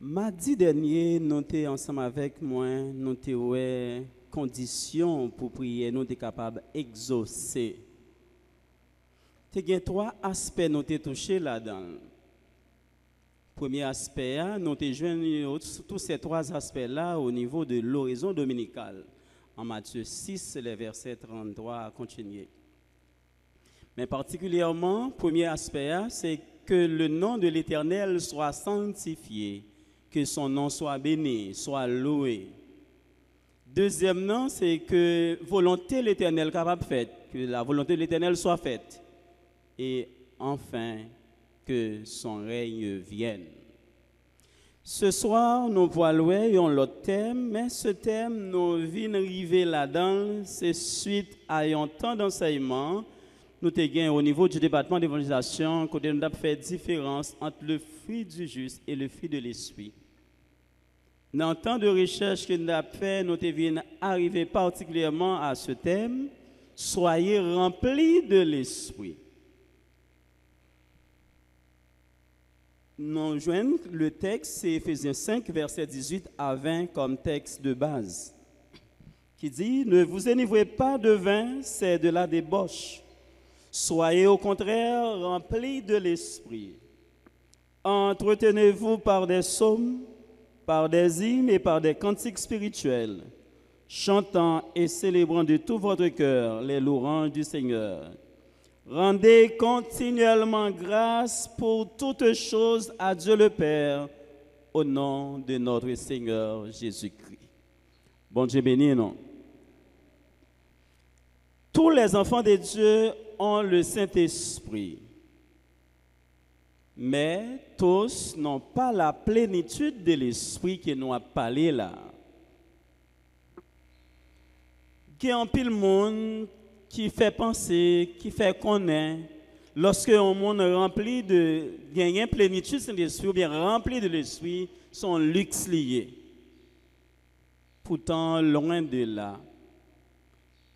Mardi dernier, nous étions ensemble avec moi, nous étions conditions pour prier, nous étions capables d'exaucer. Il y a trois aspects nous avons touchés là-dedans. Premier aspect, nous avons joué tous ces trois aspects-là au niveau de l'horizon dominical. En Matthieu 6, les versets 33 à continuer. Mais particulièrement, premier aspect, c'est que le nom de l'Éternel soit sanctifié, que son nom soit béni, soit loué. Deuxièmement, c'est que volonté de l'Éternel capable faite, que la volonté de l'Éternel soit faite. Et enfin, que son règne vienne. Ce soir, nous voyons l'autre thème, mais ce thème, nous venons arriver là-dedans, c'est suite à un temps d'enseignement. Nous avons au niveau du département d'évangélisation, côté nous avons fait différence entre le fruit du juste et le fruit de l'esprit. Dans le temps de recherche que nous avons fait, nous devons arriver particulièrement à ce thème, soyez remplis de l'esprit. Nous joignons le texte, c'est Éphésiens 5, verset 18 à 20 comme texte de base, qui dit « Ne vous enivrez pas de vin, c'est de la débauche. Soyez au contraire remplis de l'esprit. Entretenez-vous par des psaumes, par des hymnes et par des cantiques spirituels, chantant et célébrant de tout votre cœur les louanges du Seigneur. Rendez continuellement grâce pour toutes choses à Dieu le Père, au nom de notre Seigneur Jésus-Christ. » Bon Dieu béni, non? Tous les enfants de Dieu ont le Saint-Esprit, mais tous n'ont pas la plénitude de l'Esprit que nous avons parlé là. Il y a un pile monde qui fait penser, qui fait connaître, lorsque un monde rempli de gagner plénitude de l'esprit ou bien rempli de l'esprit, sont luxe liés. Pourtant, loin de là.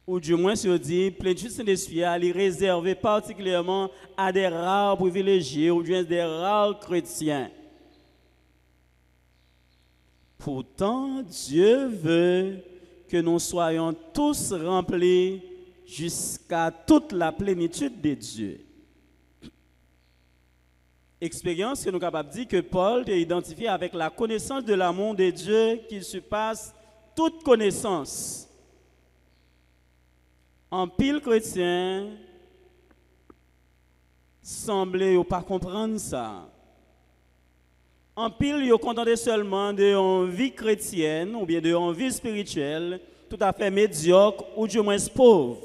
Ou du moins, si on dit, plénitude de l'esprit, elle est réservée particulièrement à des rares privilégiés ou bien des rares chrétiens. Pourtant, Dieu veut que nous soyons tous remplis jusqu'à toute la plénitude de Dieu. Expérience que nous sommes capables de dire que Paul est identifié avec la connaissance de l'amour de Dieu qui surpasse toute connaissance. En pile chrétien, semblait ne pas comprendre ça. En pile, ils contenté seulement d'une vie chrétienne ou bien d'une vie spirituelle tout à fait médiocre ou du moins pauvre.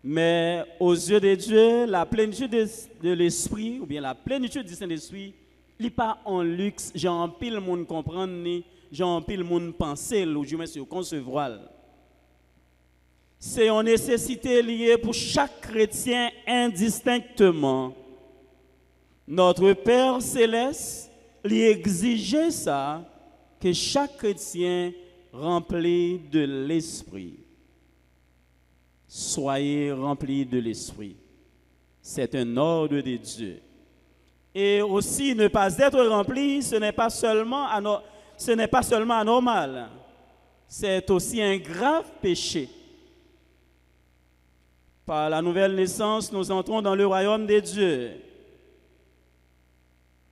Mais aux yeux de Dieu, la plénitude de l'esprit, ou bien la plénitude du Saint-Esprit, il n'est pas en luxe, j'en pile le monde comprendre, ni j'en pile le monde penser, ou du moins concevoir. C'est une nécessité liée pour chaque chrétien indistinctement. Notre Père Céleste lui exigeait ça, que chaque chrétien rempli de l'esprit. Soyez remplis de l'esprit. C'est un ordre de Dieu. Et aussi, ne pas être rempli, ce n'est pas seulement anormal. C'est aussi un grave péché. Par la nouvelle naissance, nous entrons dans le royaume de Dieu.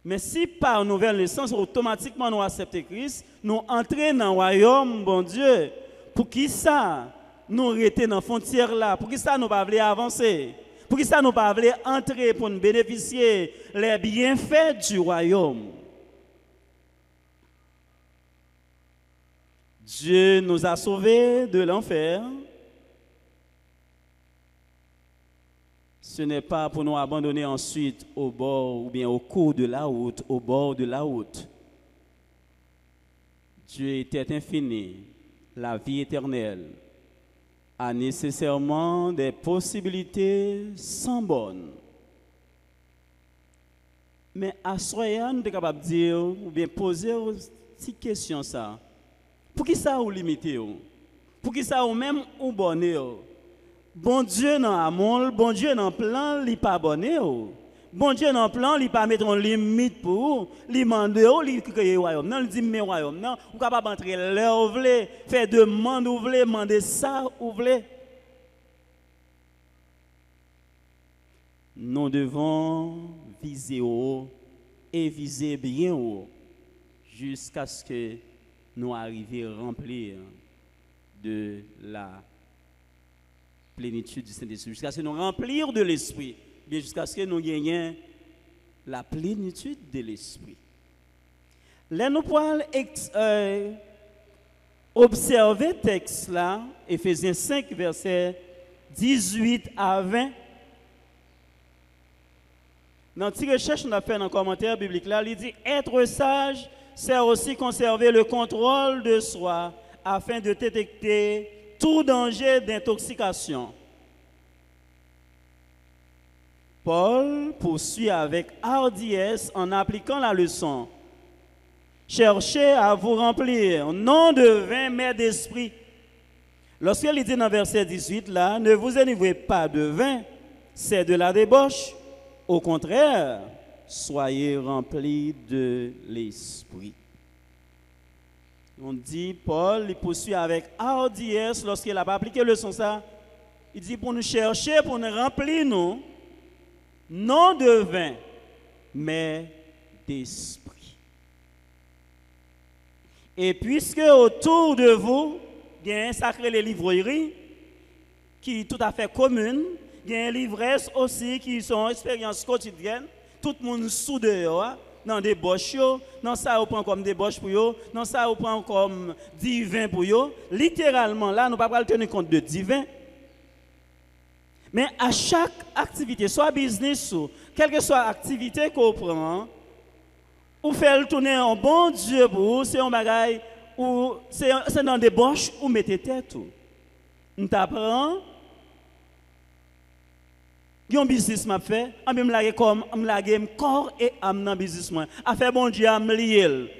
Mais si par nouvelle naissance, automatiquement nous acceptons Christ, nous entrons dans le royaume, bon Dieu, pour qui ça? Nous rester dans la frontière là, pour qui ça nous pas voulons avancer, pour qui ça nous pas voulons entrer pour nous bénéficier les bienfaits du royaume. Dieu nous a sauvés de l'enfer. Ce n'est pas pour nous abandonner ensuite au bord ou bien au cours de la route, au bord de la route. Dieu était infini, la vie éternelle a nécessairement des possibilités sans bornes. Mais à soi, nous sommes capables de dire, ou bien poser une petite question ça. Pour qui ça ou limité? Pour qui ça ou même ou bonné? Bon Dieu dans l'amour, bon Dieu dans le plan, il n'est pas bonné. Bon Dieu dans le plan, il pas mettre une limite pour vous, il demande il créer royaume. Non, il dit mais royaume. Non, vous capable entrer là où vous voulez, faire demande où vous voulez, demander ça où vous voulez. Nous devons viser haut et viser bien haut jusqu'à ce que nous arrivions à remplir de la plénitude du Saint-Esprit, jusqu'à ce que nous remplir de l'Esprit, bien jusqu'à ce que nous gagnions la plénitude de l'Esprit. Là, nous pouvons observer le texte là, Éphésiens 5, versets 18 à 20. Dans la petite recherche qu'on a fait dans le commentaire biblique là, il dit être sage sert aussi conserver le contrôle de soi afin de détecter tout danger d'intoxication. Paul poursuit avec hardiesse en appliquant la leçon. Cherchez à vous remplir, non de vin, mais d'esprit. Lorsqu'il dit dans verset 18, là, ne vous enivrez pas de vin, c'est de la débauche. Au contraire, soyez remplis de l'esprit. On dit, Paul, il poursuit avec hardiesse lorsqu'il a pas appliqué le leçon ça. Il dit pour nous chercher, pour nous remplir, nous, non de vin, mais d'esprit. Et puisque autour de vous, il y a un sacré les livrairies qui est tout à fait commune, il y a une livresse aussi qui sont expériences quotidiennes, tout le monde sous dehors, dans des boches, dans ça on prend comme des boches pour eux, dans ça on prend comme divin pour eux. Littéralement, là, nous ne pouvons pas tenir compte de divin. Mais à chaque activité, soit business, ou quelle que soit l'activité qu'on prend, ou faire tourner un bon Dieu pour vous, c'est un bagage, ou c'est dans des boches ou mettez tête. On t'apprend. Il y a un business m'a fait, je me lage comme je corps et âme dans business moi. A fait bon Dieu à me lier.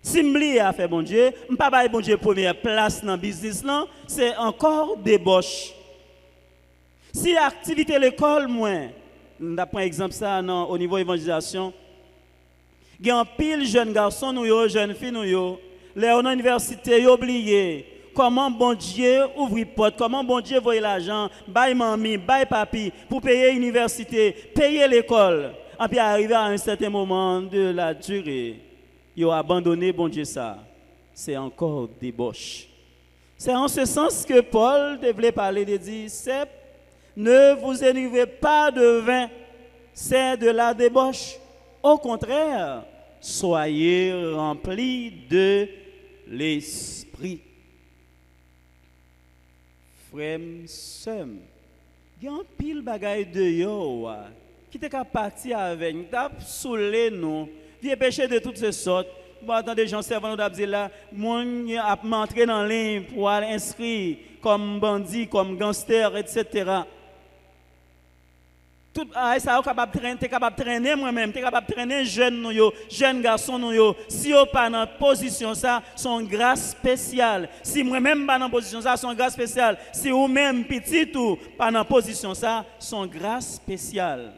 Si me lier à faire bon Dieu, me pas bailler bon Dieu première place dans business là, c'est encore débauche. Si l'activité l'école moi, d'après exemple ça non, au niveau évangélisation, il y a un pile jeunes garçons nous jeunes filles nous les en université oublié. Comment bon Dieu ouvre porte, comment bon Dieu voit l'argent, bail mamie, bail papi, pour payer l'université, payer l'école. Et puis arrivé à un certain moment de la durée, ils ont abandonné bon Dieu ça. C'est encore débauche. C'est en ce sens que Paul devait parler de dire, ne vous enivrez pas de vin, c'est de la débauche. Au contraire, soyez remplis de l'esprit. Frère, sœur, il y a un pile bagaille de yo qui te parti avec nous, t'a saoulé nous, vieux péché de toutes ces sortes. Bon, attendez, des gens servant nous dire là, mon a m'entrer dans ligne pour aller inscrire comme bandit, comme gangster, etc. Tout ça capable de traîner moi-même, tu capable de traîner jeunes garçons nous si on pas dans position ça, son grâce spéciale. Si moi-même pas dans position ça, son grâce spéciale. Si ou même petit ou pas dans position ça, son grâce spéciale.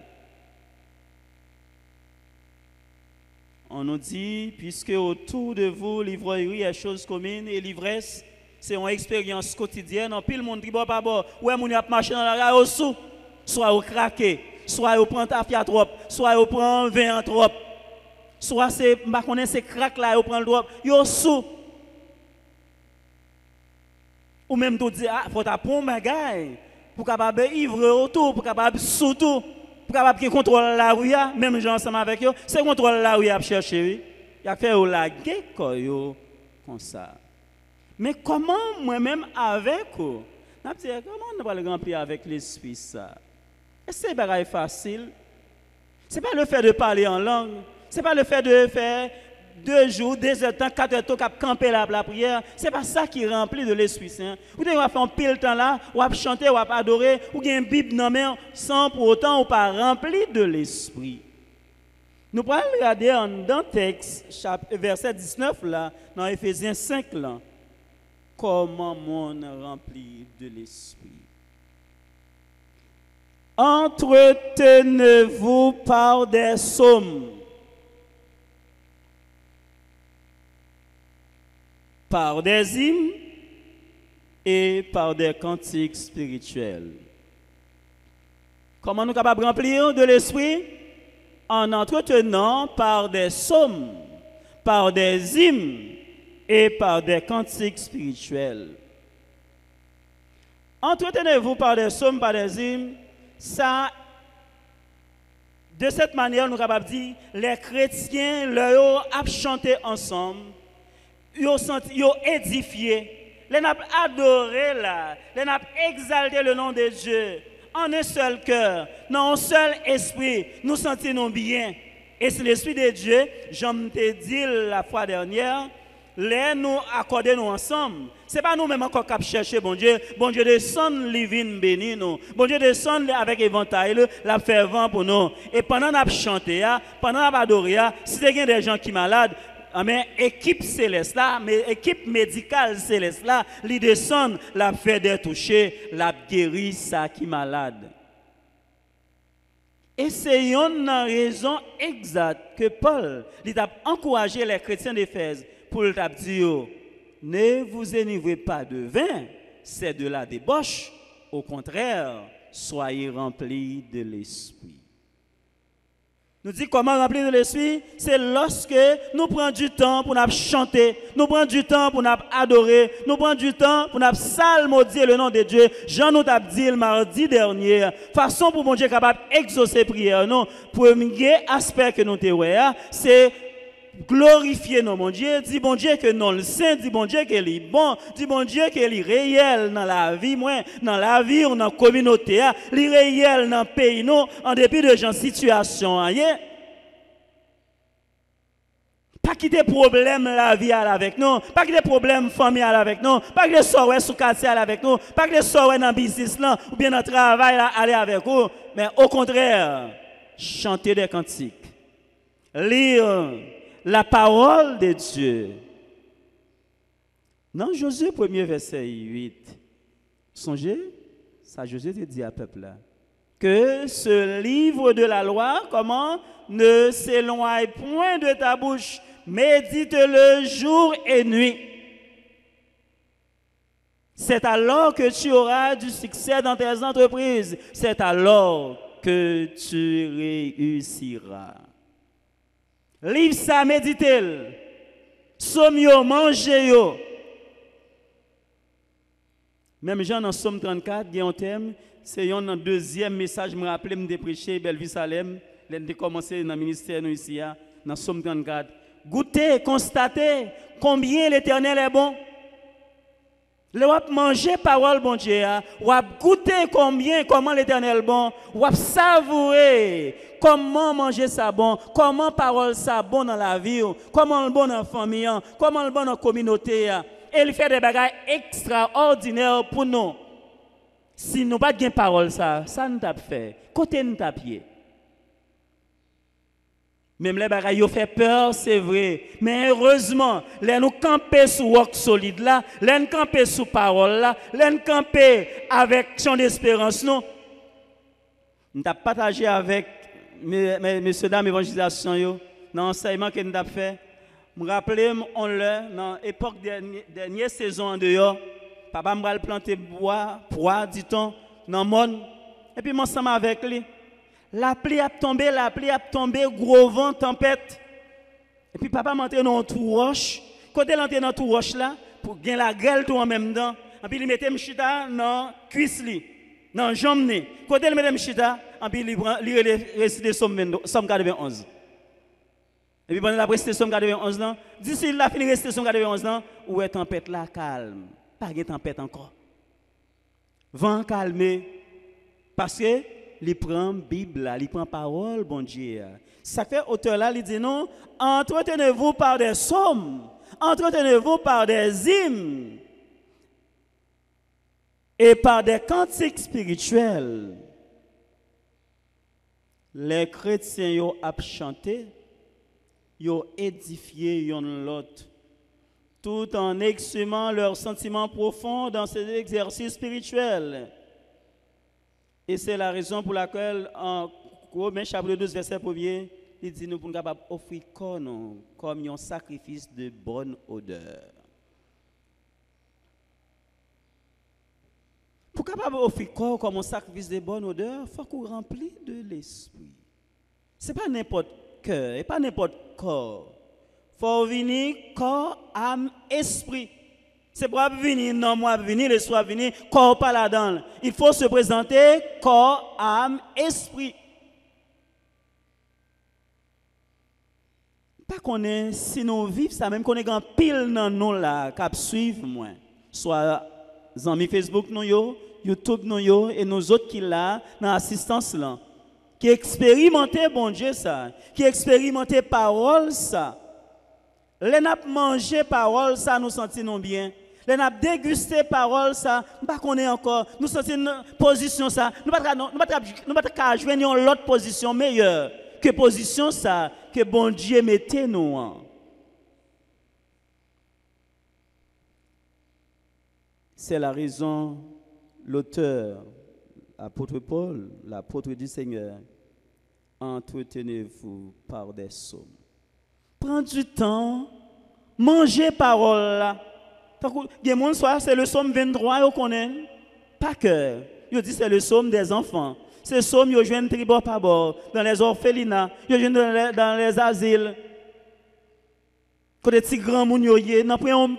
On nous dit puisque autour de vous l'ivrognerie est chose commune et l'ivresse c'est une expérience quotidienne. En pile monde dit bon pas bon, ouais mon y a marché dans la rue sous, soit au craquer, soit au prend tafia trop, soit au prend vin trop. Soit c'est pas connait c'est crack là au prend le drop, yo sous. Ou même tout dire ah faut t'apprendre bagay pour capable ivre autour, pour capable sous tout, pour capable qui contrôle la rue, même gens ensemble avec yo, c'est contrôle la rue à chercher. Il a fait au laguer comme ça. Mais comment moi-même avec eux? Comment on va le remplir avec l'esprit ça? Est-ce que c'est facile? Ce n'est pas le fait de parler en langue. Ce n'est pas le fait de faire 2 jours, 2 heures de temps, 4 heures de temps, camper la prière. Ce n'est pas ça qui remplit de l'Esprit Saint. Vous devez faire un pile temps là, ou chanter, ou adorer, ou une Bible dans la main, sans pour autant ou pas rempli de l'Esprit. Nous pourrons regarder dans le texte, verset 19 là, dans Éphésiens 5 là, comment on remplit de l'Esprit. Entretenez-vous par des psaumes, par des hymnes et par des cantiques spirituels. Comment nous sommes capables de remplir de l'esprit? En entretenant par des psaumes, par des hymnes et par des cantiques spirituels. Entretenez-vous par des psaumes, par des hymnes. Ça, de cette manière, nous sommes capables de dire, les chrétiens, leur ont chanté ensemble, ils ont édifié, ils ont adoré, ils ont exalté le nom de Dieu. En un seul cœur, dans un seul esprit, nous sentons bien. Et c'est l'esprit de Dieu, j'en t'ai dit la fois dernière, les nous accorder nous ensemble. Ce n'est pas nous-mêmes encore qui chercher bon Dieu descend living béni nous. Bon Dieu descend avec éventail, la fervent pour nous. Et pendant qu'on chanté, pendant qu'on adoré, si il y a des gens qui sont malades, mais équipe céleste là, mais équipe médicale céleste là, ils descendent, la fait des toucher, la guérit ça qui est malade. Et c'est une raison exacte que Paul a encouragé les chrétiens d'Éphèse pour le dire, ne vous enivrez pas de vin, c'est de la débauche. Au contraire, soyez remplis de l'esprit. Nous dit comment remplir de l'esprit? C'est lorsque nous prenons du temps pour nous chanter, nous prenons du temps pour nous adorer, nous prenons du temps pour nous psalmodier le nom de Dieu. Jean nous a dit le mardi dernier, façon pour mon Dieu capable d'exaucer prière. Non, premier aspect que nous avons, c'est glorifier nos mon Dieu, dit bon Dieu que non le saint, dit bon Dieu qu'il est bon, dit bon Dieu qu'il est réel dans la vie, moi, dans la vie ou dans la communauté, il est réel dans le pays, nous, en dépit de gens situation. Pas qu'il y ait des problèmes la vie avec nous, pas qu'il y ait des problèmes famille avec nous, pas qu'il y ait des soirées sous quartier avec nous, pas qu'il y ait des soirées dans le business là, ou bien dans le travail aller avec nous, mais au contraire, chanter des cantiques, lire la parole de Dieu. Dans Josué 1er verset 8, songez, ça Josué te dit à peuple là, que ce livre de la loi, comment, ne s'éloigne point de ta bouche, médite-le jour et nuit. C'est alors que tu auras du succès dans tes entreprises. C'est alors que tu réussiras. Livre ça, méditez-le. Somme yo, mangez yo. Même Jean dans Somme 34, il y a un thème, c'est un deuxième message, je me rappelle, je me prêcher Belleville Salem, j'ai commencé dans le ministère nous ici, dans Somme 34. Goûtez, constatez combien l'Éternel est bon. Le wap manger parole bon Dieu, wap goûter comment l'Éternel est bon, wap savourer comment manger ça bon, comment parole ça bon dans la vie, comment le bon dans la famille, comment le bon dans la communauté. Et il fait des bagages extraordinaires pour nous. Si nous pas de parole ça nous t'a fait. Côté nous t'a pied. Même les bagages ont fait peur, c'est vrai. Mais heureusement, les nous camper sous roc solide là, les nous camper sous parole là, les nous camper avec son espérance nous. Nous avons partagé avec messieurs dames évangélisation yo dans l'enseignement que nous avons fait. Je me rappelle, dans l'époque dernière saison en dehors, papa m'a planté bois, pois, dit-on, dans le monde. Et puis, ensemble avec lui. La pluie a tombé, gros vent, tempête. Et puis, papa m'a entré dans tout roche. Quand il entré dans tout roche là, pour gagner la grêle tout en même temps. Et puis, il mettait mchita dans cuisse li, dans jambe. Quand il mettait mchita, et puis, il récitait Somme 91. Et puis pendant la prestation 91 ans, d'ici la fin de la prestation 91 ans, où est tempête là calme, pas de tempête encore. Vent calmé parce que il prend Bible, il prend parole bon Dieu. Ça fait auteur là, il dit non, entretenez-vous par des psaumes, entretenez-vous par des hymnes et par des cantiques spirituels. Les chrétiens ont chanté, ils ont édifié l'autre, tout en exprimant leurs sentiments profonds dans ces exercices spirituels. Et c'est la raison pour laquelle, en Romains chapitre 12, verset 1er, il dit nous pour nous offrir corps comme un sacrifice de bonne odeur. Pour capable offrir corps comme un sacrifice de bonne odeur, il faut qu'on remplisse de l'esprit. Ce n'est pas n'importe cœur, et pas n'importe corps. Il faut venir corps, âme, esprit. C'est pour venir, non, moi venir, le soir venir, corps pas là-dedans. Il faut se présenter corps, âme, esprit. Pas qu'on est, si nous vivons ça, même qu'on est grand pile dans nous là, qui suivent moi. Soit amis Facebook, nous, YouTube, nous, et nous autres qui là, dans l'assistance là. Qui expérimentent, bon Dieu, ça. Qui expérimentent parole, ça. Les n'a mangé parole, ça, nous sentons bien. Les n'a dégusté parole, ça, nous ne connaissons pas encore. Nous sentons une position, ça. Nous ne pouvons pas joindre l'autre position meilleure que position, ça, que bon Dieu mettait nous. C'est la raison, l'auteur, l'apôtre Paul, l'apôtre du Seigneur, entretenez-vous par des psaumes. Prends du temps, mangez parole là. C'est le psaume 23, vous connaissez? Pas que. Vous dit c'est le psaume des enfants. C'est le psaume que vous jouez tribord par bord, dans les orphelinats, vous jouez dans les asiles. Quand les petits grands moun yoye, n'a pris un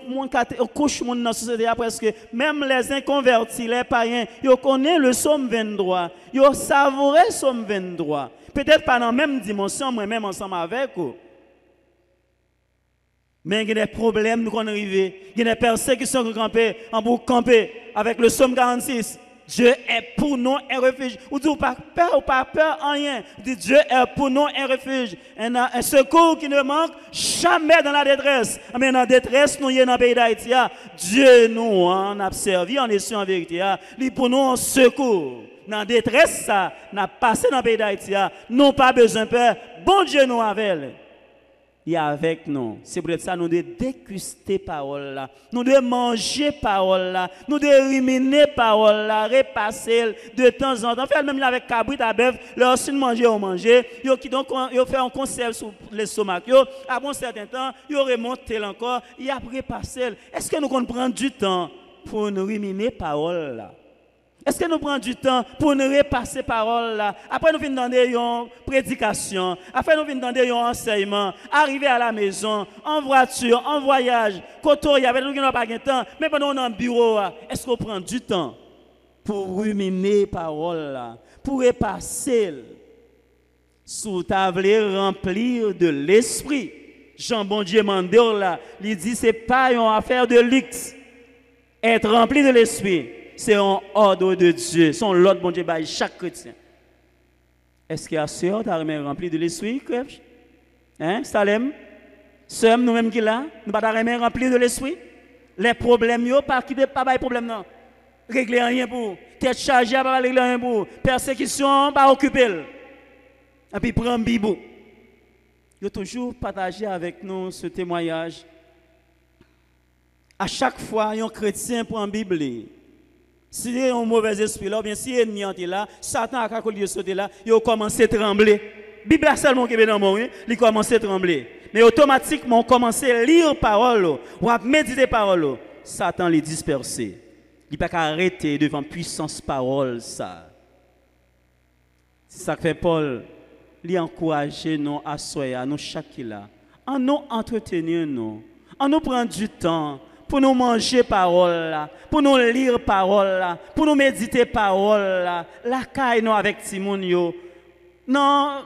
couche moun dans la société presque même les inconvertis, les païens, ils connaissent le psaume 23. Ils savourent le psaume 23. Peut-être pas dans la même dimension, moi même ensemble avec vous. Mais il y a des problèmes nous qu'on arrive, il y a des persécutions qui campent en boucle camper avec le psaume 46. Dieu est pour nous un refuge. Ou dit pas peur en rien. Dit Dieu est pour nous un refuge. Un secours qui ne manque jamais dans la détresse. Mais dans la détresse, nous y dans le pays d'Haïti. Dieu nous a servi en est en vérité. Il pour nous un secours. Dans la détresse, ça n'a passé dans le pays d'Haïti. Nous pas besoin de peur. Bon Dieu nous avec. Il est avec nous. C'est pour ça que nous devons déguster parole là. Nous devons manger parole là. Nous devons ruminer parole là, repasser de temps en temps. Faire même avec cabrit à bœuf, lorsqu'ils manger ou manger, ils fait un conserve sur l'estomac. Après un certain temps, ils remontent encore, ils a repasser. Est-ce que nous prenons du temps pour nous ruminer parole là? Est-ce que nous prenons du temps pour nous repasser parole là? Après nous venons demander une prédication, après nous venons demander un enseignement, arriver à la maison, en voiture, en voyage, quand il y avait nous qui n'avons pas de temps, mais pendant dans le bureau, est-ce qu'on prend du temps pour ruminer parole là, pour repasser sous table remplir de l'esprit? Jean bon Dieu mandé là, il dit c'est pas une affaire de luxe. Être rempli de l'esprit. C'est un ordre de Dieu. C'est l'ordre bon Dieu by chaque chrétien. Est-ce qu'il y a sœur qui a rempli de l'esprit? Hein, Salem? Sœur, nous-mêmes qui là, nous pas rempli de l'esprit? Les problèmes, pas qui pas de problème non. Régler rien pour. Tête chargée, pas régler rien pour. Persécution, pas occuper. Et puis prendre Bible. Il a toujours partagé avec nous ce témoignage. À chaque fois, un chrétien prend la Bible. Si il y a un mauvais esprit là, ou bien si l'ennemi est là, Satan a sauté là, il a commencé à trembler. La Bible seulement qui est dans mon il a commencé à trembler. Mais automatiquement, on commence à lire parole, ou à méditer parole. Satan les dispersé. Il n'a pas arrêter devant puissance parole ça. C'est ça que fait Paul. Il encourage nous à soyer, à nous chaque là, en nous entretenir nous, en nous prendre du temps. Pour nous manger parole là, pour nous lire parole là, pour nous méditer parole là, la caille nous avec Timon yo. Non,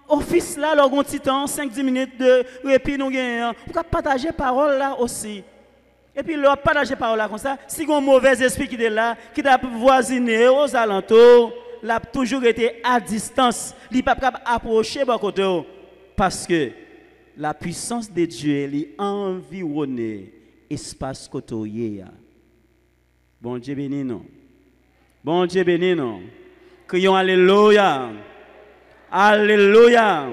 office là, leur petit temps, 5-10 minutes de répit nous gagnons. Pour partager parole là aussi. Et puis leur partager parole là comme ça, si un mauvais esprit qui est là, qui t'a voisiné aux alentours, l'a toujours été à distance, il pas capable approcher côté parce que la puissance de Dieu est environnée. Espace côtoyé. Bon Dieu béni nous. Bon Dieu béni nous. Crions alléluia. Alléluia.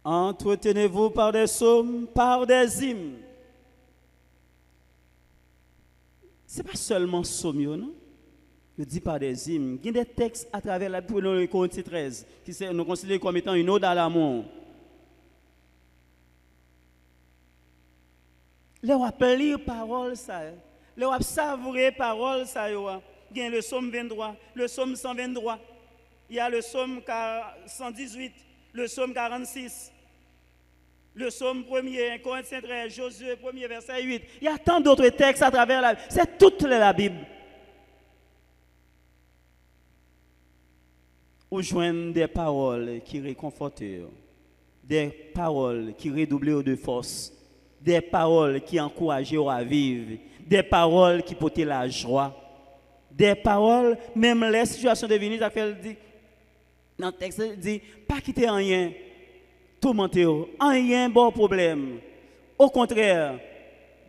Entretenez-vous par des psaumes, par des hymnes. Ce n'est pas seulement psaume, non? je dis par des hymnes. Il y a des textes à travers la Bible, le Corinthiens 13, qui nous considère comme étant une ode à l'amour. Les rappels lire parole ça, les rappels savourer parole ça il y a le psaume 23, le psaume 123, il y a le psaume 118, le psaume 46, le psaume 1er, Corinthiens 13, Josué 1er verset 8. Il y a tant d'autres textes à travers la Bible, c'est toute la Bible. Ou joindre des paroles qui réconfortent, des paroles qui redoublent de force, des paroles qui encouragent à vivre, des paroles qui portent la joie, des paroles, même les situations devenues, ça fait dit, dans le texte, il dit, pas quitter rien, tourmenter, rien bon problème. Au contraire,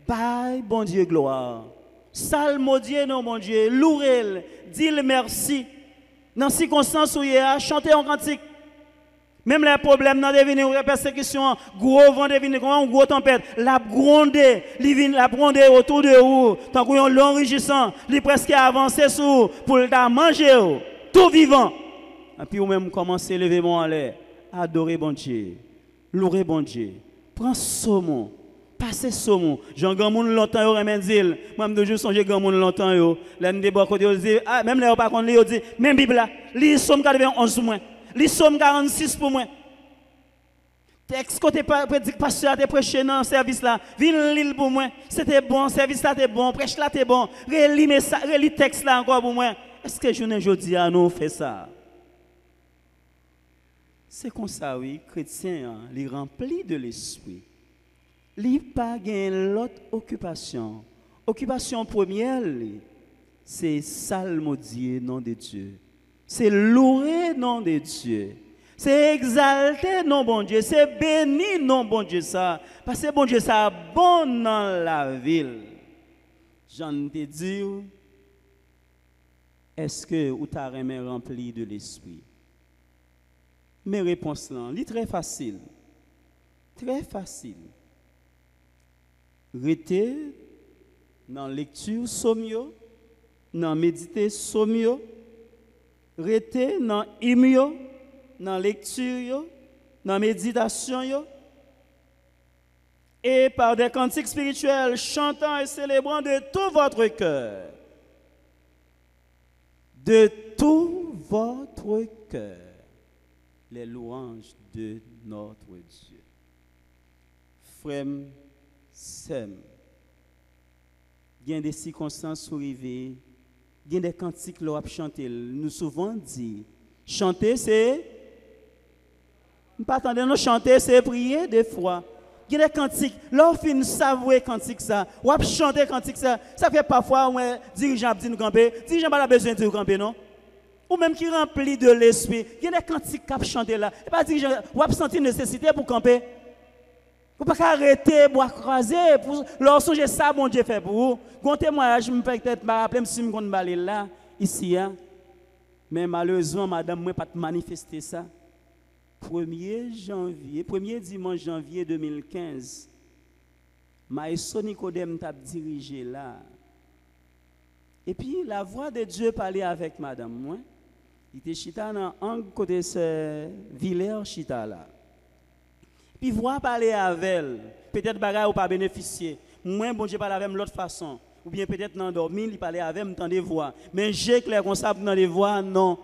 bye, bon Dieu, gloire. Salmodier, non, mon Dieu, louer, dis-le merci. Dans ces circonstances où il y a, chanter en cantique. Même les problèmes dans les persécutions, gros vent devine, gros tempête, la gronder, la gronder autour de vous, tant qu'on est l'enrichissant, il presque avancé sur pour le manger, tout vivant. Et puis, vous même commencez à lever mon l'air, adorer bon Dieu, louer bon Dieu, prends saumon, passez saumon. J'en grand monde longtemps, yo remen dire, moi, je toujours songer grand monde longtemps, yo, là, nous débat côté, même là, par contre, yo dit, même Bible là, lis Somme 91 pour moi. Les Somme 46 pour moi. Texte côté pasteur a prêché dans le service là. Viens lire pour moi. C'était bon, service là était bon, prêche là était bon. Relis texte là encore pour moi. Est-ce que aujourd'hui à nous fait ça? C'est comme ça oui, chrétien, il rempli de l'esprit. Il n'a pas l'autre occupation. Occupation première, c'est psalmodier nom de Dieu. C'est louer nom de Dieu. C'est exalter nom bon Dieu. C'est bénir nom bon Dieu ça. Parce que bon Dieu ça bon dans la ville. J'en te dis, est-ce que vous t'avez rempli de l'esprit? Mes réponses là, c'est très facile. Très facile. Restez dans la lecture somio, dans la méditer somio. Restez dans l'hymne, dans la lecture, dans la méditation, et par des cantiques spirituels, chantant et célébrant de tout votre cœur. De tout votre cœur, les louanges de notre Dieu. Frères, sœurs, il y a des circonstances arrivées. Il y a des cantiques qui ont chanté. Nous souvent dit, chanter c'est, nous pas attendre nous chanter c'est prier des fois. Il y a des cantiques, lorsqu'on savouer cantique ça, ou chanter cantique ça, ça fait parfois où dirigeant dit nous camper, dirigeant pas besoin de nous camper non. Ou même qui remplit de l'esprit. Il y a des cantiques qui chanter là. Et pas dirigeant, ou sentir nécessité pour camper. Vous ne pouvez pas arrêter, boire croiser, lorsque j'ai ça, mon Dieu fait pour vous. Quand témoignage, je me peut-être pas rappeler si je me suis là, ici. Mais malheureusement, madame, moi, pas manifester ça. 1er dimanche janvier 2015, Maïso Nicodème t'a dirigé là. Et puis, la voix de Dieu parlait avec madame, moi. Il était chita dans un côté de Villers, chita là. Puis voir parler avec elle, peut-être bagarre ou pas bénéficier. Moi, bon Dieu parle avec elle de l'autre façon. Ou bien peut-être dans dormir, il parlait avec elle, dans des voix. Mais j'ai clair comme ça dans des voix, non.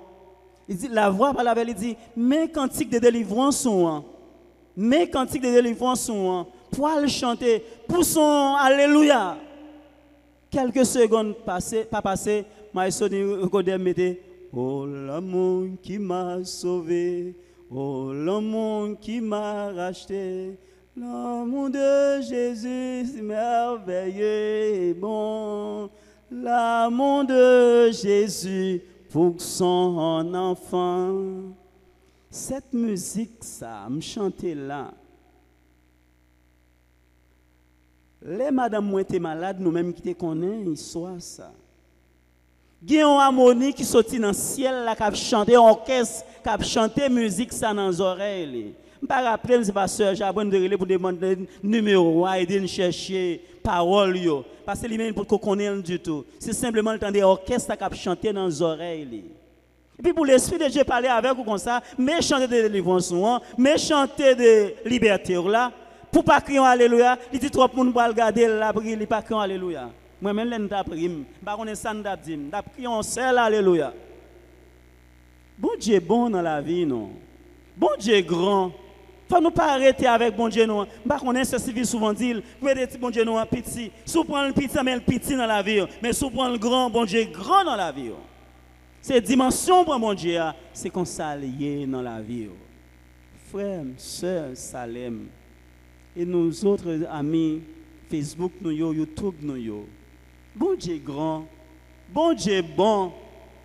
Il dit, la voix parle avec elle, il dit, mes cantiques de délivrance sont, mes cantiques de délivrance sont, pour le chanter, poussons, alléluia. Quelques secondes passées, pas passées, Maïso Nicodème mettait, oh l'amour qui m'a sauvé. Oh, l'amour qui m'a racheté, l'amour de Jésus, c'est merveilleux et bon. L'amour de Jésus pour son enfant. Cette musique, ça, me chantait là. Les madame moi étaient malades, nous-mêmes qui te connaissons, ils soient ça. Il y a une harmonie qui sortit dans le ciel, qui a chanté orchestre, qui a chanté musique ça dans les oreilles. pas rappeler c'est pasteur Jabon de relais pour demander numéro et de chercher parole yo parce que lui-même pour qu'on connaisse du tout. C'est simplement le temps des orchestres qui chanter dans les oreilles. Et puis pour l'esprit de Dieu parler avec vous comme ça, mais chanter de délivrance, mais chanter de liberté là, pour pas crier alléluia, il dit trop monde pour regarder la prière, il pas crier alléluia. Moi-même là n't'a pris, pas connait ça n't'a dit, n't'a crié un seul alléluia. Bon Dieu bon dans la vie non. Bon Dieu grand. Faut nous pas arrêter avec bon Dieu non. Pas connait ce civil souvent dit, vous êtes bon Dieu non petit. Sous prendre le petit mais le petit dans la vie, mais sous prendre le grand bon Dieu grand dans la vie. C'est dimension pour mon Dieu, c'est qu'on s'allie dans la vie. Frères, sœurs, Salem, et nous autres amis, Facebook, nous, YouTube, nous. Bon Dieu grand, bon Dieu bon,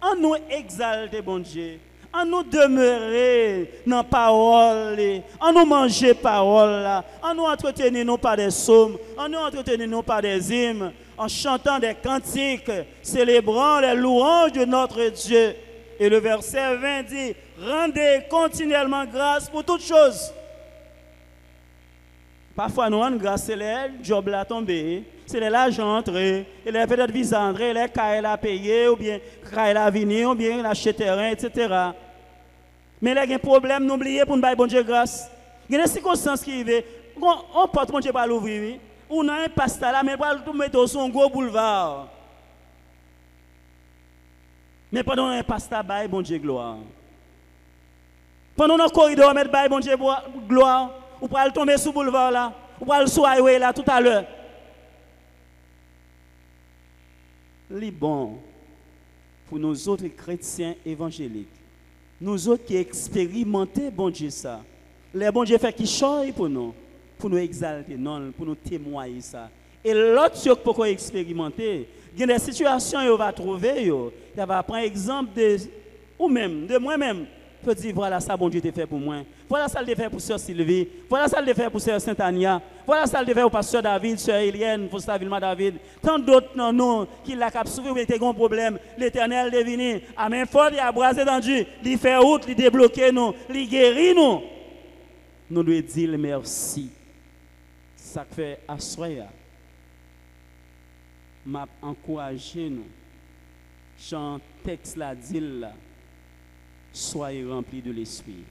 en nous exalter, bon Dieu, en nous demeurer dans la parole, en nous manger parole, en nous entretenir nous par des psaumes, en nous entretenir nous par des hymnes, en chantant des cantiques, célébrant les louanges de notre Dieu. Et le verset 20 dit, rendez continuellement grâce pour toutes choses. Parfois, nous rendons grâce, c'est les jobs là tombé, c'est les l'argent entré, et les peut-être visa entré, les cailles à payer, ou bien cailles à venir, ou bien l'acheter terrain, etc. Mais là, il y a un problème, n'oubliez pour nous bailler bon Dieu grâce. Il y a des circonstances qui arrivent, on porte bon Dieu par l'ouvrir. On a un pasteur là, mais pas tout mettre sur un gros boulevard. Mais pendant un pasteur, bail bon Dieu gloire. Pendant un corridor, mettre bail bon Dieu gloire, ou pas tomber sur le boulevard là, ou pas le soyer là tout à l'heure. Les bons pour nous autres chrétiens évangéliques, nous autres qui expérimentons bon Dieu ça, les bon Dieu fait qui choisit pour nous exalter, non, pour nous témoigner ça. Et l'autre chose pour expérimenter, il y a des situations où on va trouver, il va prendre exemple de ou même de moi-même. Peut dire voilà ça bon Dieu t'a fait pour moi. Voilà ça le fait pour sœur Sylvie. Voilà ça le fait pour sœur Saint-Ania. Voilà ça le fait pour pasteur David, sœur Eliane, pour sœur Vilma David. Tant d'autres non nous qui l'a cap souffrir mais un problème, l'Éternel est venu à main forte et à bras étendus, il fait route, il débloquer nous, il guérit nous. Nous devons dire merci. Ça fait assoya. M'a encouragé nous. Jean texte la dit là. Soyez remplis de l'esprit.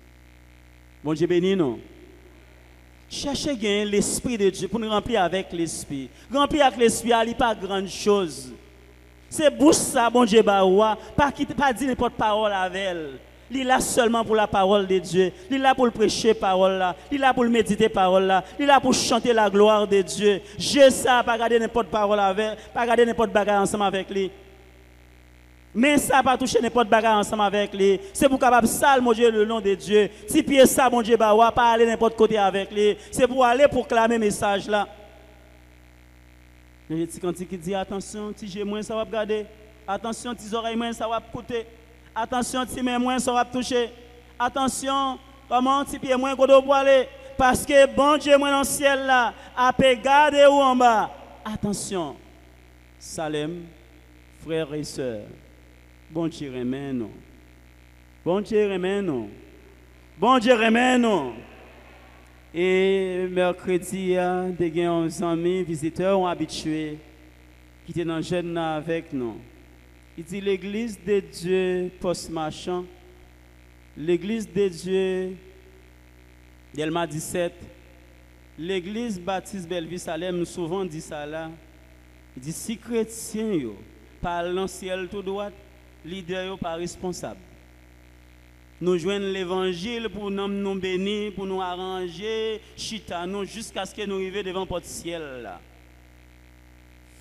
Bon Dieu béni nous. Cherchez bien l'esprit de Dieu pour nous remplir avec l'esprit. Remplir avec l'esprit, il n'y a pas grande chose. C'est bouche ça, bon Dieu baoua, pas dire n'importe parole avec elle. Il est là seulement pour la parole de Dieu. Il est là pour le prêcher parole là. Il est là pour le méditer parole là. Il est là pour chanter la gloire de Dieu. Je sais pas garder n'importe parole avec, pas garder n'importe bagarre ensemble avec lui. Mais ça pas toucher n'importe bagarre ensemble avec lui. C'est pour capable ça mon Dieu le nom de Dieu. Si pied ça mon Dieu baoua, pas aller n'importe côté avec lui. C'est pour aller pour clamer message là. Mais petit cantique qui dit attention, si j'ai moins ça va regarder. Attention, tes oreilles moins ça va écouter. Attention, si mes moins ça va toucher. Attention, comment si pied moins qu'on doit aller parce que bon Dieu moi dans le ciel là, a garder ou en bas. Attention. Salem, frères et sœurs. Bon Dieu remet nous. Bon Dieu remet nous. Bon Dieu remet nous. Et mercredi, des amis visiteurs ont habitué qui étaient dans le jeune avec nous. Il dit l'église de Dieu post-marchand, l'église de Dieu Delma 17, l'église baptiste Belleville Salem, souvent dit ça là. Il dit si chrétien parlent dans le ciel tout droit, leader pas responsable. Nous joignons l'évangile pour nous bénir, pour nous arranger, chita nous jusqu'à ce que nous arrivions devant notre ciel là.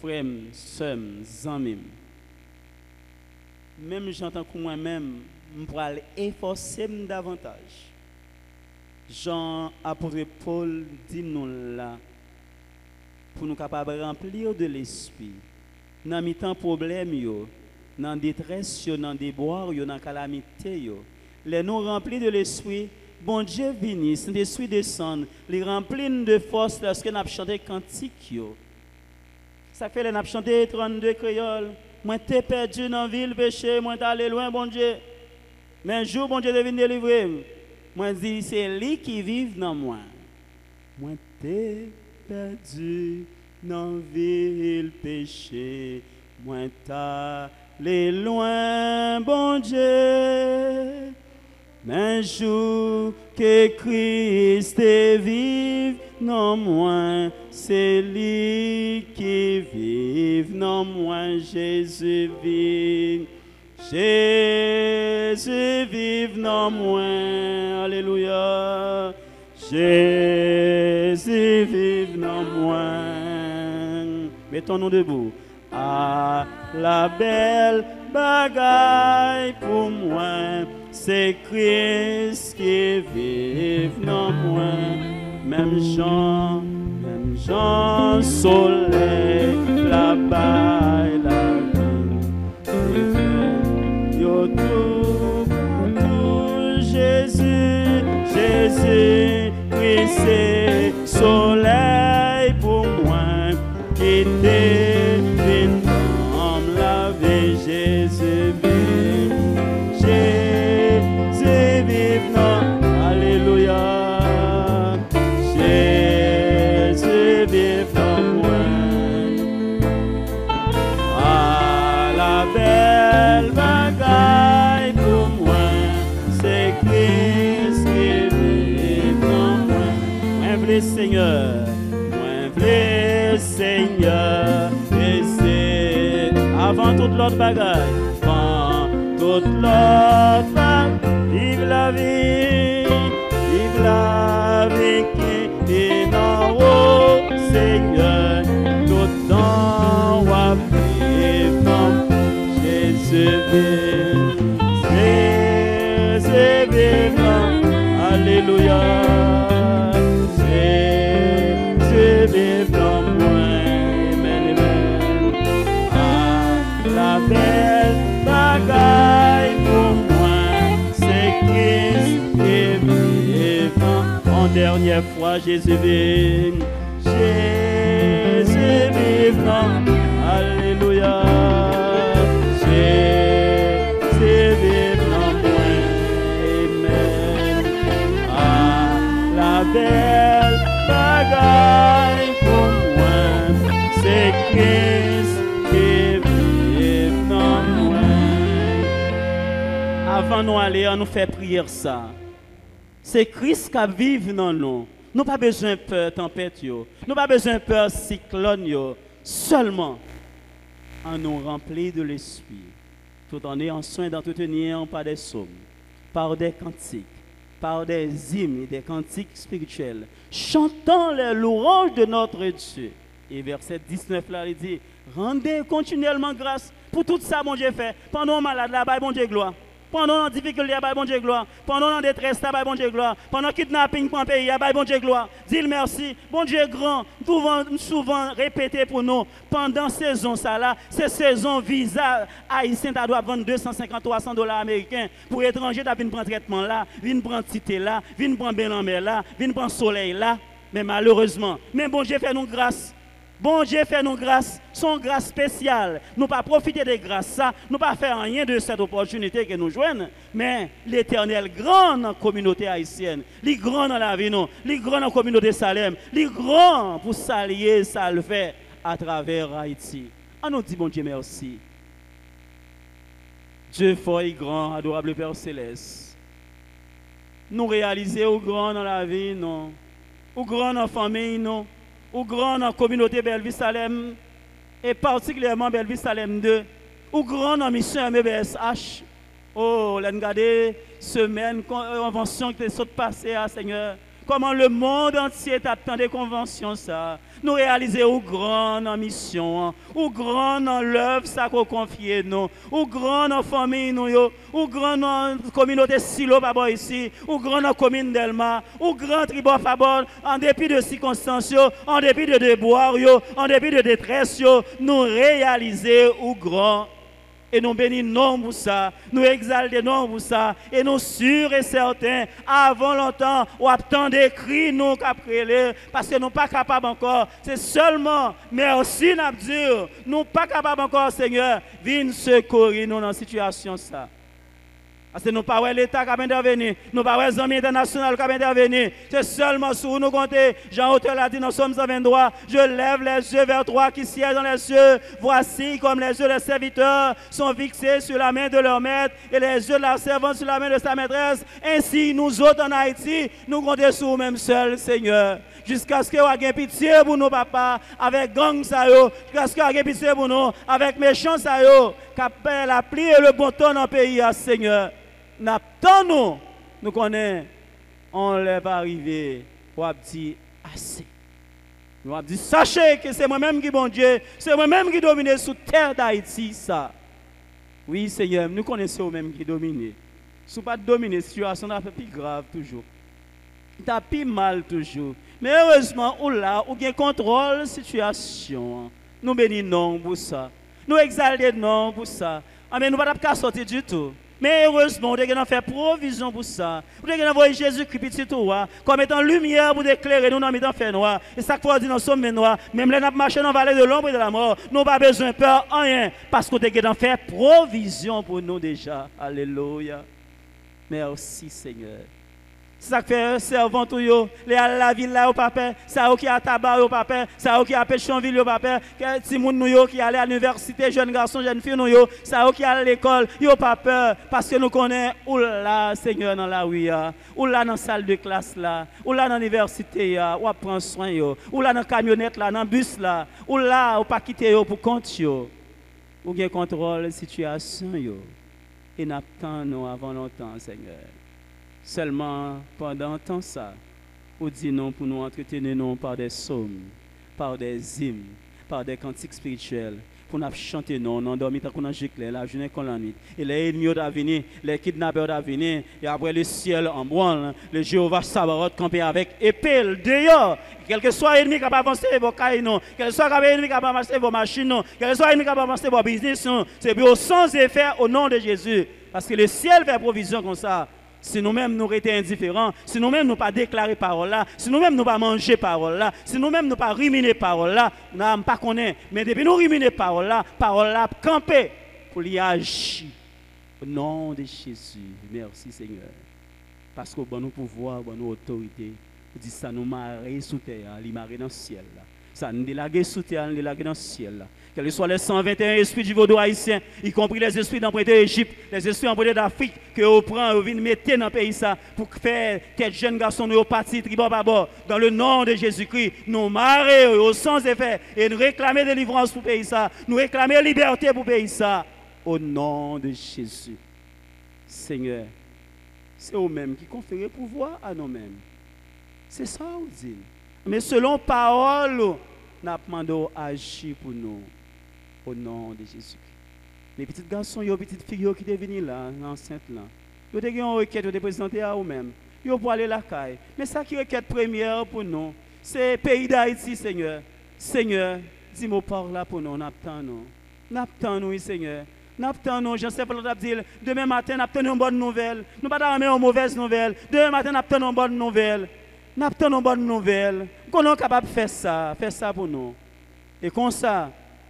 Frères, sœurs, amis. Même j'entends que moi-même, je pourrais efforcer davantage. Jean, apôtre Paul dit nous là, pour nous capables de remplir de l'esprit. Dans les temps problème, dans la détresse, dans le déboire, dans la calamité, les nous remplis de l'esprit, bon Dieu vient, l'esprit descend, les remplit de force lorsque nous avons chanté cantique. Ça fait que nous avons chanté 32 créoles. Moi, t'es perdu dans la ville, péché, moi, t'es allé loin, bon Dieu. Mais un jour, bon Dieu, devine délivrer. Moi dis c'est lui qui vit dans moi. Moi t'es perdu dans ville péché. Moi t'allé loin bon Dieu. Un jour que Christ vive non moi, c'est lui qui vive non moi, Jésus vive. Jésus vive non moi, alléluia. Jésus vive non moi. Mettons-nous debout. Ah, la belle bagaille pour moi, c'est Christ qui vive dans moi. Même Jean, soleil, la bas la vie. Yo tout, Jésus, Christ c'est soleil pour moi, qui t'est dans la vie, Jésus vive. Jésus vive non, alléluia. Jésus vive non moi. Ah, la belle bagaille pour moi, c'est Christ qui vive non moi. Moi v'lais Seigneur, et c'est avant toute l'autre bagaille. Toute l'autre vague, vive la vie qui est en haut, Seignor, tout temps, wa vive non, Jésus vive non, alléluia, Jésus vive non, amen, amen, ah, la belle bagaille pour moi, c'est Christ qui vive. En dernière fois, Jésus vive. Jésus vive, non. Alléluia. Jésus vive, non. Amen. Ah, la belle bagaille pour moi, c'est Christ qui vive, non. Avant nous aller, on nous fait prier ça. C'est Christ qui vive dans nous. Nous n'avons pas besoin de peur tempête, nous n'avons pas besoin de peur cyclone. Seulement, en nous remplir de l'esprit, tout en ayant soin d'entretenir par des psaumes, par des cantiques, par des hymnes et des cantiques spirituels, chantant les louanges de notre Dieu. Et verset 19 là, il dit, rendez continuellement grâce pour tout ça, mon Dieu fait. Pendant malade là-bas, bon Dieu gloire. Pendant la difficulté, bon Dieu gloire. Pendant la détresse, bon Dieu gloire. Pendant le kidnapping pour un pays, bon Dieu gloire. Dis merci. Bon Dieu grand, souvent répété pour nous. Pendant saison ça là, c'est saison visa haïtien, tu dois vendre 250-300 dollars américains. Pour étranger, tu viens prendre traitement là, viens prendre cité là, viens prendre Bélanmer là, viens prendre soleil là. Mais malheureusement, mais bon Dieu fait nous grâce. Bon Dieu fait nous grâce, son grâce spéciale. Nous pas profiter de grâce ça, nous pas faire rien de cette opportunité que nous jouons, mais l'Éternel grand dans la communauté haïtienne, il grand dans la vie nous, il grand dans la communauté Salem, il grand pour s'allier, ça le fait à travers Haïti. On nous dit bon Dieu merci. Dieu fort et grand, adorable Père céleste. Nous réaliser au grand dans la vie non, au grand dans la famille non. Ou grand dans la communauté Belleville Salem, et particulièrement Belleville Salem 2, ou grand dans la mission MBSH. Oh, l'on regarde semaine, convention qui est passée, Seigneur. Comment le monde entier t'attend des conventions, ça. Nous réaliser ou grand dans la mission, ou grand dans l'œuvre, ça qu'on confie, nous. Ou grand dans la famille, nous, ou grand dans la communauté Silo, papa ici, ou grand dans la commune d'Elma, ou grand tribo Fabol, en dépit de circonstances, en dépit de déboires, en dépit de détresse, nous réaliser ou grand. Et nous bénissons pour ça, nous exaltons pour ça, et nous sûrs et certains, avant longtemps, ou attendons des cris, nous qu'après, parce que nous ne sommes pas capables encore. C'est seulement, merci, nous ne sommes pas capables encore, Seigneur, viens secourir nous dans la situation ça. Parce que nous pas l'État qui a intervenu, nous pas les amis internationaux qui ont intervenu. C'est seulement sur nous compter. Jean Auteur l'a dit dans Somme 123, je lève les yeux vers toi qui sièges dans les cieux. Voici comme les yeux des serviteurs sont fixés sur la main de leur maître et les yeux de la servante sur la main de sa maîtresse. Ainsi, nous autres en Haïti, nous comptons sur nous-mêmes seuls, Seigneur. Jusqu'à ce que vous ayez pitié pour nous, papa, avec gang ça yo. Jusqu'à ce que vous ayez pitié pour nous, avec méchants ça yo. Qu'appelle la pluie et le bon temps dans le pays, Seigneur. N'attendons, nous connaissons, on n'est pas arrivé, on a dit assez. Nous avons dit, sachez que c'est moi-même qui bon Dieu, c'est moi-même qui domine sous terre d'Haïti, ça. Oui, Seigneur, nous connaissons nous-mêmes qui domine. Si vous pas dominer, la situation est plus grave toujours. T'as plus mal toujours. Mais heureusement, ou là, ou bien contrôle la situation. Nous bénissons pour ça. Nous exaltons pour ça. Ah, mais nous ne pouvons pas sortir du tout. Mais heureusement, nous devons faire provision pour ça. Nous devons envoyer Jésus-Christ petit toi, comme étant lumière pour éclairer nous dans le fait noir. Et ça qu'il faut dire dans le sommet noir, même les nous marchons dans la vallée de l'ombre et de la mort, nous n'avons pas besoin de peur, rien, parce que nous devons faire provision pour nous déjà. Alléluia. Merci Seigneur. Ça fait servant tout yo, la ville là au papa, ça qui a tabac au papa, ça qui a Pétionville au papa, ti moun nou yo qui allait à l'université, jeunes garçons, jeunes filles nou yo, ça qui à l'école, yo pas peur parce que nous connaissons ou là Seigneur dans la rue ou là dans la salle de classe là, ou là dans l'université ou prend soin yo, ou là dans camionnette là, dans bus là, ou là ou pas quitter yo pour compte yo. Ou bien contrôle la situation yo. Et n'attendons avant longtemps Seigneur. Seulement pendant temps ça, vous dites non pour nous entretenir non par des psaumes, par des hymnes, par des cantiques spirituels, pour nous chanter non, on endormit tant qu'on a giclé, la journée qu'on la nuit. Et les ennemis ont venir, les kidnappeurs ont venir, et après le ciel en branle, le Jéhovah Sabaoth camper avec épée dehors. Quel que soit l'ennemi qui a avancé vos cailles, non, quel que soit l'ennemi qui a avancé vos machines, non, quel que soit l'ennemi qui a avancé vos business, non, c'est pour sans effet au nom de Jésus. Parce que le ciel fait provision comme ça. Si nous-mêmes nous étions indifférents, si nous-mêmes nous pas déclaré parole là, si nous-mêmes nous pas mangé parole là, si nous-mêmes nous pas ruminer parole là, nous n'avons pas connaît. Mais depuis nous ruminer parole là camper pour y agir. Au nom de Jésus, merci Seigneur. Parce que bon nous pouvoir, bon nous autorité, vous dites ça nous marrer sous terre, nous marrer dans le ciel là. Ça nous délaguer sous terre, nous délaguer dans le ciel là. Quels que soient les 121 esprits du vaudou haïtien, y compris les esprits d'emprunter d'Égypte, les esprits empruntés d'Afrique, que vous prenez, vous venez mettre dans le pays ça, pour faire que jeunes garçons nous partis, tribord à bord, dans le nom de Jésus-Christ, nous marrer sans effet, et nous réclamer délivrance pour le pays ça, nous réclamer liberté pour le pays ça, au nom de Jésus. Seigneur, c'est eux-mêmes qui confèrent pouvoir à nous-mêmes. C'est ça, on dit. Mais selon parole, nous demandons d'agir pour nous. Au nom de Jésus. Les petits garçons, les petites filles qui sont venus là, enceinte là, ils ont une requête de présenter à eux-mêmes. Ils vont aller la caille. Mais ça qui est requête première pour nous, c'est le pays d'Haïti, Seigneur. Seigneur, dis-moi par là pour nous, n'attendons. N'attendons, Seigneur. N'attendons, je sais pas l'autre dire, demain matin, n'attendons une bonne nouvelle. Nous ne pas amener une mauvaise nouvelle. Demain matin, n'attendons une bonne nouvelle. N'attendons une bonne nouvelle. Qu'on est capable de faire ça pour nous. Et comme ça,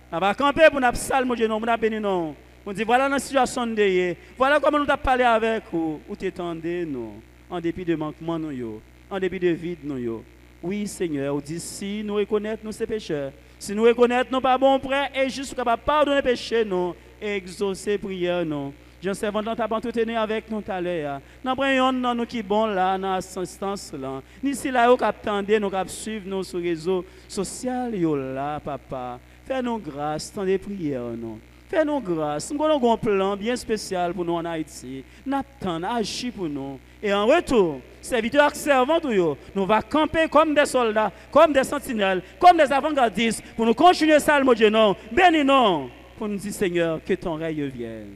on va camper pour nous salmer Dieu, nous bénir nous. On dit voilà la situation de voilà comment nous avons parlé avec vous. Ou t'étendez nous, en dépit de manquement nous, en dépit de vide nous. Oui Seigneur, on dit si nous reconnaissons nos pécheurs, si nous reconnaissons nos pas bons prêts et juste capable pardonner péché nous, et exaucer prière nous. Je sais que nous avons entretenu avec nous tout à l'heure. Nous prenons nous qui bon là, dans l'assistance là. Ni si là, nous attendons, nous suivre nous sur les réseaux sociaux là, papa. Fais-nous grâce dans les prières, non. Fais-nous grâce. Nous avons un plan bien spécial pour nous en Haïti. Nous attendons, agis pour nous. Et en retour, serviteurs et servants, nous allons camper comme des soldats, comme des sentinelles, comme des avant-gardistes, pour nous continuer ça, le Dieu, non. Bénis-nous, pour nous dire, Seigneur, que ton règne vienne.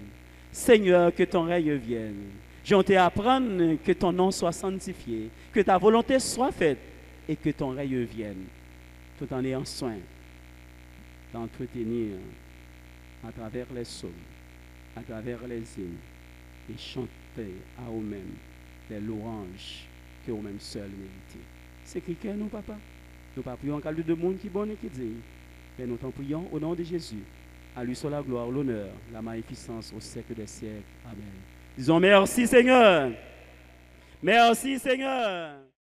Seigneur, que ton règne vienne. Je te apprendre que ton nom soit sanctifié, que ta volonté soit faite et que ton règne vienne, tout en ayant soin d'entretenir à travers les psaumes, à travers les hymnes, et chanter à eux-mêmes les louanges que eux-mêmes seuls méritent. C'est qui nous, papa? Nous ne prions qu'à lui de monde qui est bon et qui dit, mais nous t'en prions au nom de Jésus. À lui soit la gloire, l'honneur, la magnificence au siècle des siècles. Amen. Disons merci Seigneur. Merci Seigneur.